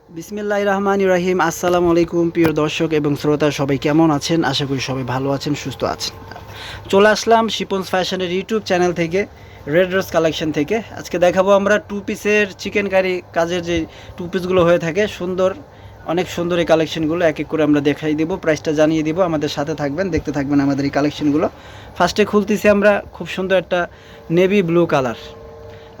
বিসমিল্লাহির রহমানির রহিম। আসসালামু আলাইকুম প্রিয় দর্শক এবং শ্রোতা, সবাই কেমন আছেন? আশা করি সবাই ভালো আছেন, সুস্থ আছেন। চলে আসলাম শিপন্স ফ্যাশনের ইউটিউব চ্যানেল থেকে, রেড রোজ কালেকশন থেকে। আজকে দেখাবো আমরা টু পিসের চিকেন কারি কাজের যে টু পিসগুলো হয়ে থাকে, সুন্দর, অনেক সুন্দর এই কালেকশনগুলো এক এক করে আমরা দেখাই দেবো, প্রাইসটা জানিয়ে দিব। আমাদের সাথে থাকবেন, দেখতে থাকবেন আমাদের এই কালেকশনগুলো। ফার্স্টে খুলতেছি আমরা খুব সুন্দর একটা নেভি ব্লু কালার।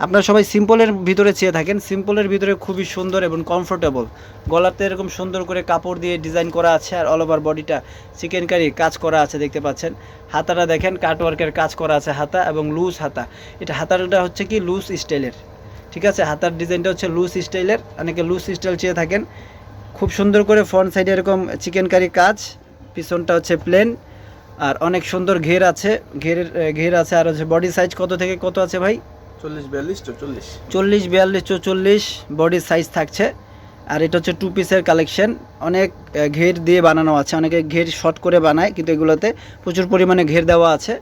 আপনারা সবাই সিম্পলের ভিতরে চেয়ে থাকেন, সিম্পলের ভিতরে খুবই সুন্দর এবং কমফোর্টেবল। গলাতে এরকম সুন্দর করে কাপড় দিয়ে ডিজাইন করা আছে, আর অল ওভার বডিটা চিকেন কারি কাজ করা আছে, দেখতে পাচ্ছেন। হাতাটা দেখেন, কাটওয়ার্কের কাজ করা আছে হাতা, এবং লুজ হাতা। এটা হাতাটা হচ্ছে কি লুজ স্টাইলের, ঠিক আছে। হাতার ডিজাইনটা হচ্ছে লুজ স্টাইলের, অনেকে লুজ স্টাইল চেয়ে থাকেন। খুব সুন্দর করে ফ্রন্ট সাইডে এরকম চিকেন কারি কাজ, পিছনটা হচ্ছে প্লেন, আর অনেক সুন্দর ঘের আছে, ঘের আছে। আর হচ্ছে বডি সাইজ কত থেকে কত আছে ভাই? 40-42-44 বডির সাইজ থাকছে। আর এটা হচ্ছে টু পিসের কালেকশন, অনেক ঘের দিয়ে বানানো আছে। অনেকে ঘের শর্ট করে বানায়, কিন্তু এগুলোতে প্রচুর পরিমাণে ঘের দেওয়া আছে।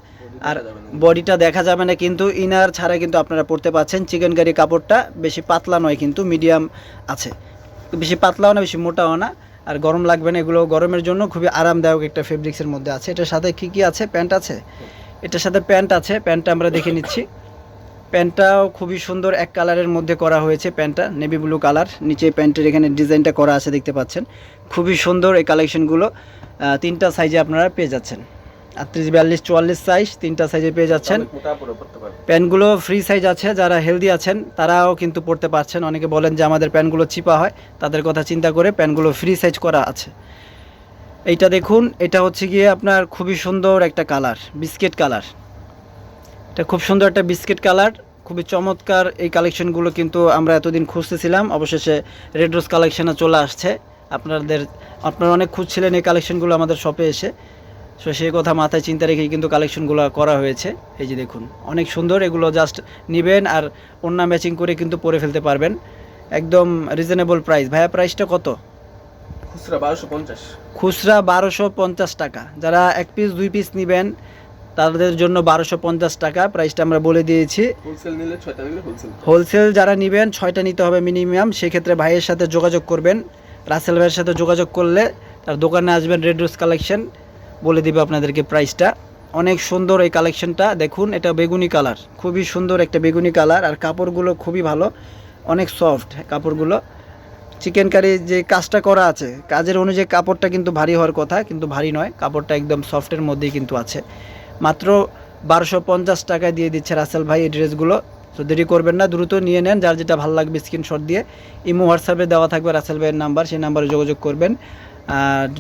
আর বডিটা দেখা যাবে না, কিন্তু ইনার ছাড়া কিন্তু আপনারা পরতে পারছেন। চিকেন কারি কাপড়টা বেশি পাতলা নয়, কিন্তু মিডিয়াম আছে, বেশি পাতলাও না বেশি মোটাও না। আর গরম লাগবে না, এগুলো গরমের জন্য খুবই আরামদায়ক একটা ফেব্রিক্সের মধ্যে আছে। এটার সাথে কি আছে? প্যান্ট আছে, এটার সাথে প্যান্ট আছে। প্যান্টটা আমরা দেখে নিচ্ছি। প্যান্টটাও খুবই সুন্দর, এক কালারের মধ্যে করা হয়েছে প্যান্টটা, নেভি ব্লু কালার। নিচে প্যান্টের এখানে ডিজাইনটা করা আছে, দেখতে পাচ্ছেন। খুবই সুন্দর এই কালেকশনগুলো। তিনটা সাইজে আপনারা পেয়ে যাচ্ছেন, 38-42-44 সাইজ, তিনটা সাইজে পেয়ে যাচ্ছেন। প্যান্টগুলো ফ্রি সাইজ আছে, যারা হেলদি আছেন তারাও কিন্তু পরতে পারছেন। অনেকে বলেন যে আমাদের প্যান্টগুলো চিপা হয়, তাদের কথা চিন্তা করে প্যান্টগুলো ফ্রি সাইজ করা আছে। এইটা দেখুন, এটা হচ্ছে গিয়ে আপনার খুবই সুন্দর একটা কালার, বিস্কিট কালার। এটা খুব সুন্দর একটা বিস্কিট কালার, খুবই চমৎকার। এই কালেকশনগুলো কিন্তু আমরা এতদিন খুঁজতেছিলাম, অবশেষে রেড রোজ কালেকশনে চলে আসছে। আপনারা অনেক খুঁজছিলেন এই কালেকশনগুলো আমাদের শপে এসে, সো সেই কথা মাথায় চিন্তা রেখেই কিন্তু কালেকশনগুলো করা হয়েছে। এই যে দেখুন, অনেক সুন্দর। এগুলো জাস্ট নেবেন আর ওড়না ম্যাচিং করে কিন্তু পরে ফেলতে পারবেন, একদম রিজনেবল প্রাইস। ভাইয়া প্রাইসটা কত? খুচরা 1250 টাকা। যারা এক পিস দুই পিস নেবেন তাদের জন্য 1250 টাকা প্রাইসটা আমরা বলে দিয়েছি। হোলসেল যারা নেবেন 6টা নিতে হবে মিনিমাম। সেক্ষেত্রে ভাইয়ের সাথে যোগাযোগ করবেন, রাসেল ভাইয়ের সাথে যোগাযোগ করলে তার দোকানে আসবেন, রেড রোজ কালেকশন, বলে দিবে আপনাদেরকে প্রাইসটা। অনেক সুন্দর এই কালেকশনটা দেখুন, এটা বেগুনি কালার, খুবই সুন্দর একটা বেগুনি কালার। আর কাপড়গুলো খুবই ভালো, অনেক সফট কাপড়গুলো। চিকেন কারি যে কাজটা করা আছে, কাজের অনুযায়ী কাপড়টা কিন্তু ভারী হওয়ার কথা, কিন্তু ভারী নয়, কাপড়টা একদম সফটের মধ্যেই কিন্তু আছে। মাত্র 1250 টাকায় দিয়ে দিচ্ছে রাসেল ভাই এই ড্রেসগুলো। তো দেরি করবেন না, দ্রুত নিয়ে নেন। যার যেটা ভালো লাগবে স্ক্রিনশট দিয়ে ইমো হোয়াটসঅ্যাপে দেওয়া থাকবে রাসেল ভাইয়ের নাম্বার, সেই নাম্বারে যোগাযোগ করবেন,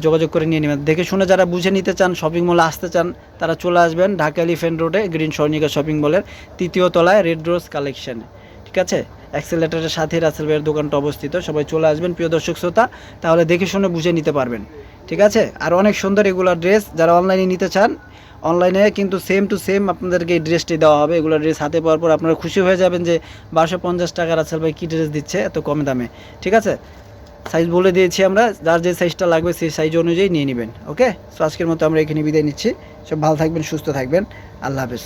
যোগাযোগ করে নিয়ে নেবেন। দেখে শুনে যারা বুঝে নিতে চান, শপিং মলে আসতে চান, তারা চলে আসবেন ঢাকা এলিফ্যান্ট রোডে গ্রিন স্বর্ণিকা শপিং মলের 3য় তলায় রেড রোজ কালেকশনে, ঠিক আছে। অ্যাক্সেলেটারের সাথে রাসেল ভাইয়ের দোকানটা অবস্থিত। সবাই চলে আসবেন প্রিয় দর্শক শ্রোতা, তাহলে দেখে শুনে বুঝে নিতে পারবেন, ঠিক আছে। আর অনেক সুন্দর এগুলো ড্রেস, যারা অনলাইনে নিতে চান, অনলাইনে কিন্তু সেম টু সেম আপনাদেরকে এই ড্রেসটি দেওয়া হবে। এগুলো ড্রেস হাতে পাওয়ার পর আপনারা খুশি হয়ে যাবেন যে 1250 টাকা রাসেল ভাই কী ড্রেস দিচ্ছে এত কম দামে, ঠিক আছে। সাইজ বলে দিয়েছি আমরা, যার যে সাইজটা লাগবে সেই সাইজ অনুযায়ী নিয়ে নেবেন, ওকে। সো আজকের মতো আমরা এখানে বিদায় নিচ্ছি। সব ভালো থাকবেন, সুস্থ থাকবেন, আল্লাহ হাফেজ।